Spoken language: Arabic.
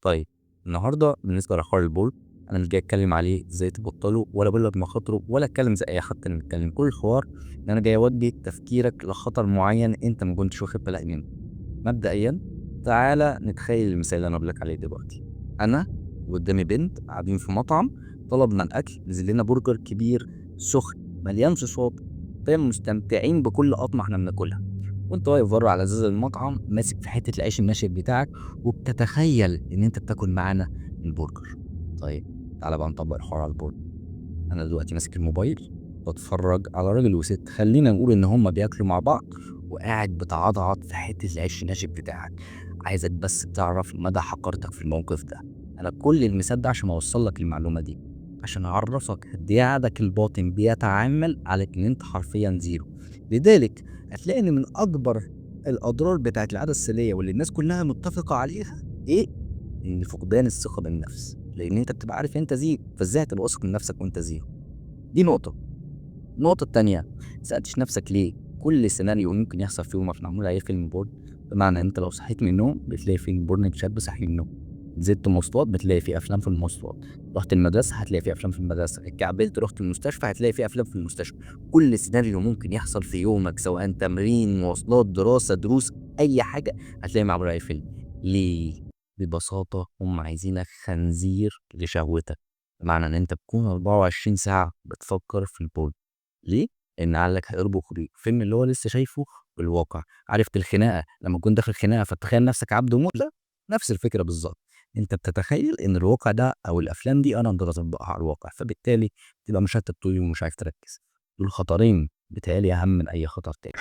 طيب النهارده بالنسبه لحوار البول، انا مش جاي اتكلم عليه ازاي تبطله ولا اقول لك مخاطره ولا اتكلم زي اي حد تاني بيتكلم. كل الحوار ان انا جاي اوجه تفكيرك لخطر معين انت ما كنتش واخد بالك منه. مبدئيا تعالى نتخيل المثال اللي انا بقول لك عليه دلوقتي. انا وقدامي بنت قاعدين في مطعم، طلبنا الاكل، نزل لنا برجر كبير سخن مليان صوصات، فاهم، مستمتعين بكل قطمه احنا بناكلها، وانت واقف بره على ازاز المطعم ماسك في حته العيش الناشف بتاعك وبتتخيل ان انت بتاكل معانا البرجر. طيب تعالى بقى نطبق الحوار على البرجر. انا دلوقتي ماسك الموبايل بتفرج على راجل وست، خلينا نقول ان هما بياكلوا مع بعض، وقاعد بتعضعض في حته العيش الناشف بتاعك. عايزك بس تعرف مدى حقارتك في الموقف ده. انا كل المثال ده عشان اوصل لك المعلومه دي، عشان اعرفك قد ايه عقلك الباطن بيتعامل على ان انت حرفيا زيرو. لذلك هتلاقي ان من اكبر الاضرار بتاعت العاده السريه واللي الناس كلها متفقه عليها ايه؟ ان فقدان الثقه بالنفس، لان انت بتبقى عارف انت زيرو، فازاي هتبقى واثق من نفسك وانت زيرو؟ دي نقطه. النقطه التانيه، سالتش نفسك ليه كل سيناريو ممكن يحصل في يومك معمول عليه فيلم بورد؟ بمعنى انت لو صحيت من النوم بتلاقي فيلم بورن شاب صحي من النوم، نزلت مواصلات بتلاقي في افلام في المواصلات، رحت المدرسه هتلاقي في افلام في المدرسه، اتكعبلت رحت المستشفى هتلاقي في افلام في المستشفى. كل سيناريو ممكن يحصل في يومك سواء تمرين، مواصلات، دراسه، دروس، اي حاجه، هتلاقي معمول عليه فيلم. ليه؟ ببساطه هم عايزينك خنزير لشهوتك، بمعنى ان انت تكون 24 ساعه بتفكر في البورن. ليه؟ لان عقلك هيربط الفيلم اللي هو لسه شايفه بالواقع. عرفت الخناقه لما كنت داخل خناقه فتخيل نفسك عبد مؤلة؟ نفس الفكره بالظبط. انت بتتخيل ان الواقع ده او الافلام دي انا اقدر اطبقها على الواقع، فبالتالي تبقى مشتت طول اليوم ومش عارف تركز. دول خطرين بتهيألي اهم من اي خطر تاني.